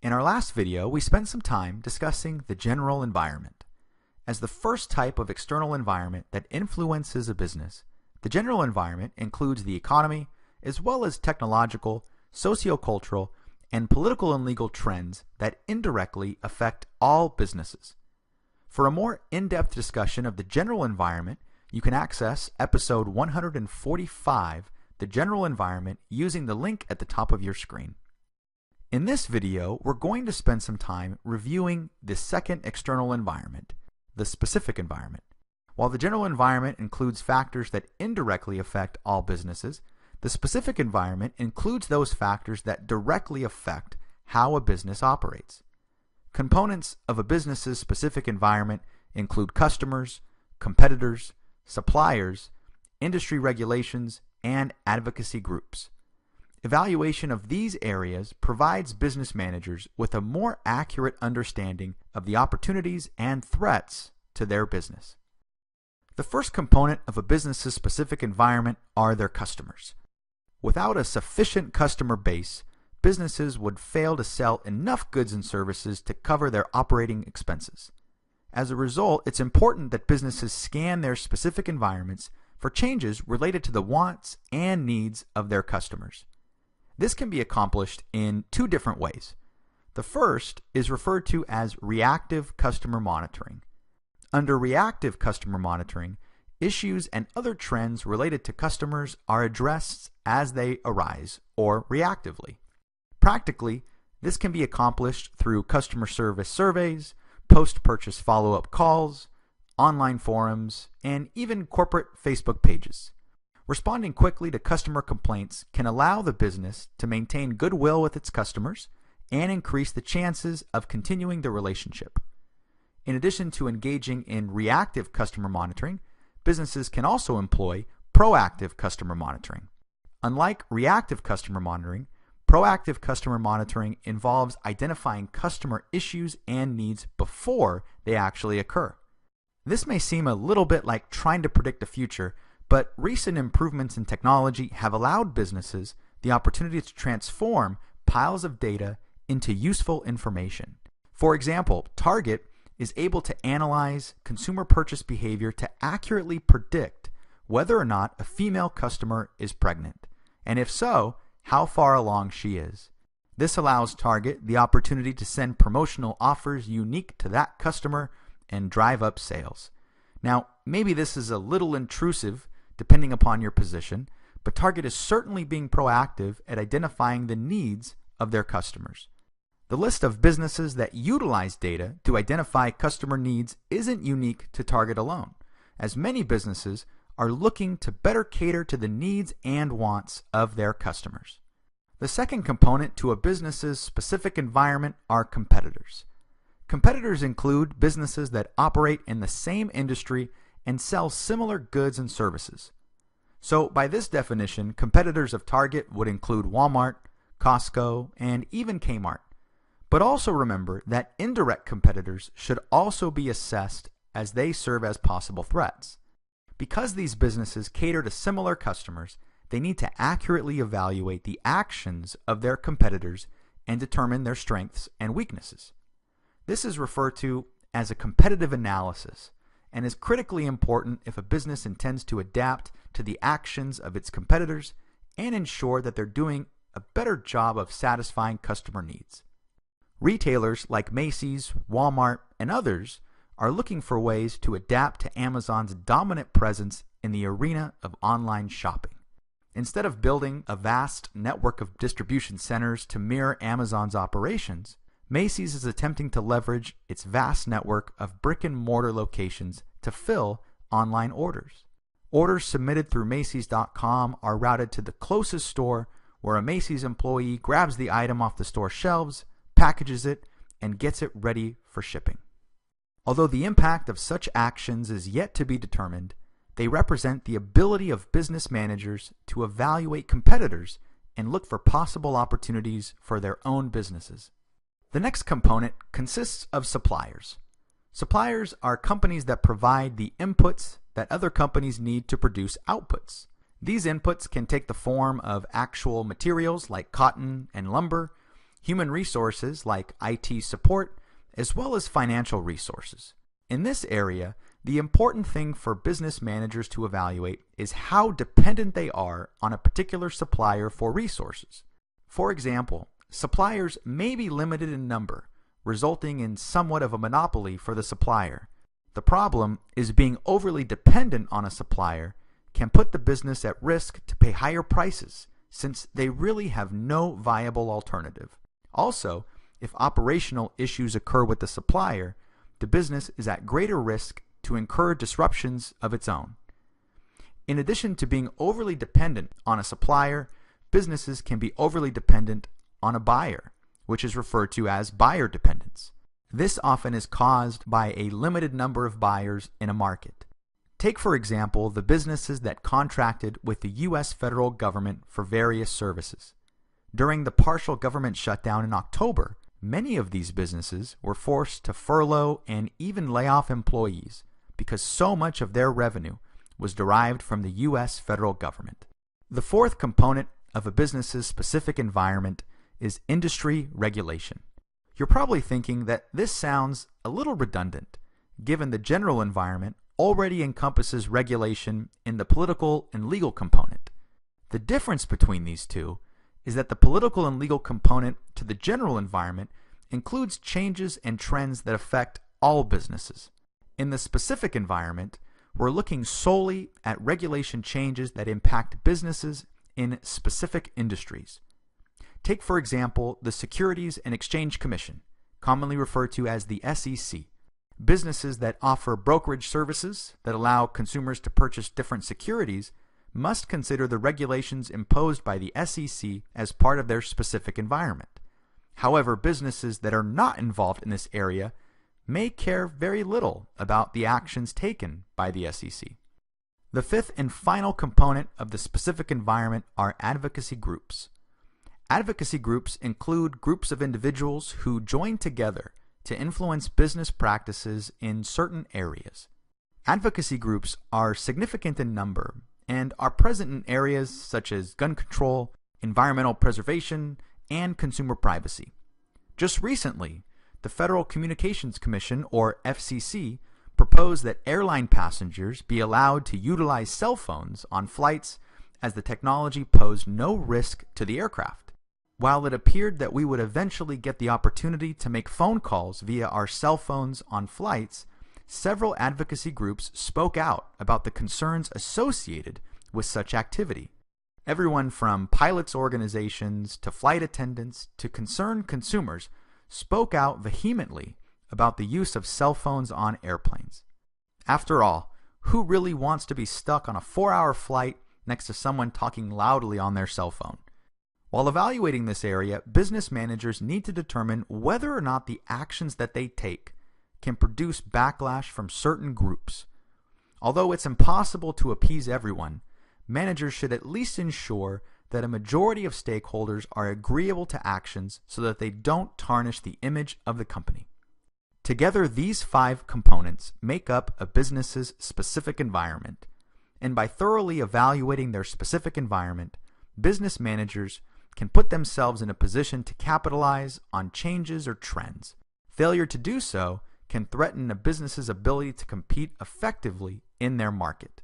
In our last video, we spent some time discussing the general environment. As the first type of external environment that influences a business, the general environment includes the economy, as well as technological, sociocultural, and political and legal trends that indirectly affect all businesses. For a more in-depth discussion of the general environment, you can access episode 145, The General Environment, using the link at the top of your screen. In this video, we're going to spend some time reviewing the second external environment, the specific environment. While the general environment includes factors that indirectly affect all businesses, the specific environment includes those factors that directly affect how a business operates. Components of a business's specific environment include customers, competitors, suppliers, industry regulations, and advocacy groups. Evaluation of these areas provides business managers with a more accurate understanding of the opportunities and threats to their business. The first component of a business's specific environment are their customers. Without a sufficient customer base, businesses would fail to sell enough goods and services to cover their operating expenses. As a result, it's important that businesses scan their specific environments for changes related to the wants and needs of their customers. This can be accomplished in two different ways. The first is referred to as reactive customer monitoring. Under reactive customer monitoring, issues and other trends related to customers are addressed as they arise or reactively. Practically, this can be accomplished through customer service surveys, post-purchase follow-up calls, online forums, and even corporate Facebook pages. Responding quickly to customer complaints can allow the business to maintain goodwill with its customers and increase the chances of continuing the relationship. In addition to engaging in reactive customer monitoring, businesses can also employ proactive customer monitoring. Unlike reactive customer monitoring, proactive customer monitoring involves identifying customer issues and needs before they actually occur. This may seem a little bit like trying to predict the future, but recent improvements in technology have allowed businesses the opportunity to transform piles of data into useful information. For example, Target is able to analyze consumer purchase behavior to accurately predict whether or not a female customer is pregnant, and if so, how far along she is. This allows Target the opportunity to send promotional offers unique to that customer and drive up sales. Now, maybe this is a little intrusive depending upon your position, but Target is certainly being proactive at identifying the needs of their customers. The list of businesses that utilize data to identify customer needs isn't unique to Target alone, as many businesses are looking to better cater to the needs and wants of their customers. The second component to a business's specific environment are competitors. Competitors include businesses that operate in the same industry and sell similar goods and services. So by this definition, competitors of Target would include Walmart, Costco, and even Kmart. But also remember that indirect competitors should also be assessed as they serve as possible threats. Because these businesses cater to similar customers, they need to accurately evaluate the actions of their competitors and determine their strengths and weaknesses. This is referred to as a competitive analysis and is critically important if a business intends to adapt to the actions of its competitors and ensure that they're doing a better job of satisfying customer needs. Retailers like Macy's, Walmart, and others are looking for ways to adapt to Amazon's dominant presence in the arena of online shopping. Instead of building a vast network of distribution centers to mirror Amazon's operations, Macy's is attempting to leverage its vast network of brick-and-mortar locations to fill online orders. Orders submitted through Macys.com are routed to the closest store where a Macy's employee grabs the item off the store shelves, packages it, and gets it ready for shipping. Although the impact of such actions is yet to be determined, they represent the ability of business managers to evaluate competitors and look for possible opportunities for their own businesses. The next component consists of suppliers. Suppliers are companies that provide the inputs that other companies need to produce outputs. These inputs can take the form of actual materials like cotton and lumber, human resources like IT support, as well as financial resources. In this area, the important thing for business managers to evaluate is how dependent they are on a particular supplier for resources. For example, suppliers may be limited in number, resulting in somewhat of a monopoly for the supplier. The problem is being overly dependent on a supplier can put the business at risk to pay higher prices since they really have no viable alternative. Also, if operational issues occur with the supplier, the business is at greater risk to incur disruptions of its own. In addition to being overly dependent on a supplier, businesses can be overly dependent on a buyer, which is referred to as buyer dependence. This often is caused by a limited number of buyers in a market. Take, for example, the businesses that contracted with the U.S. federal government for various services. During the partial government shutdown in October, many of these businesses were forced to furlough and even lay off employees because so much of their revenue was derived from the U.S. federal government. The fourth component of a business's specific environment is industry regulation. You're probably thinking that this sounds a little redundant, given the general environment already encompasses regulation in the political and legal component. The difference between these two is that the political and legal component to the general environment includes changes and trends that affect all businesses. In the specific environment, we're looking solely at regulation changes that impact businesses in specific industries. Take, for example, the Securities and Exchange Commission, commonly referred to as the SEC. Businesses that offer brokerage services that allow consumers to purchase different securities must consider the regulations imposed by the SEC as part of their specific environment. However, businesses that are not involved in this area may care very little about the actions taken by the SEC. The fifth and final component of the specific environment are advocacy groups. Advocacy groups include groups of individuals who join together to influence business practices in certain areas. Advocacy groups are significant in number and are present in areas such as gun control, environmental preservation, and consumer privacy. Just recently, the Federal Communications Commission, or FCC, proposed that airline passengers be allowed to utilize cell phones on flights as the technology posed no risk to the aircraft. While it appeared that we would eventually get the opportunity to make phone calls via our cell phones on flights, several advocacy groups spoke out about the concerns associated with such activity. Everyone from pilots' organizations to flight attendants to concerned consumers spoke out vehemently about the use of cell phones on airplanes. After all, who really wants to be stuck on a 4-hour flight next to someone talking loudly on their cell phone? While evaluating this area, business managers need to determine whether or not the actions that they take can produce backlash from certain groups. Although it's impossible to appease everyone, managers should at least ensure that a majority of stakeholders are agreeable to actions so that they don't tarnish the image of the company. Together, these 5 components make up a business's specific environment, and by thoroughly evaluating their specific environment, business managers can put themselves in a position to capitalize on changes or trends. Failure to do so can threaten a business's ability to compete effectively in their market.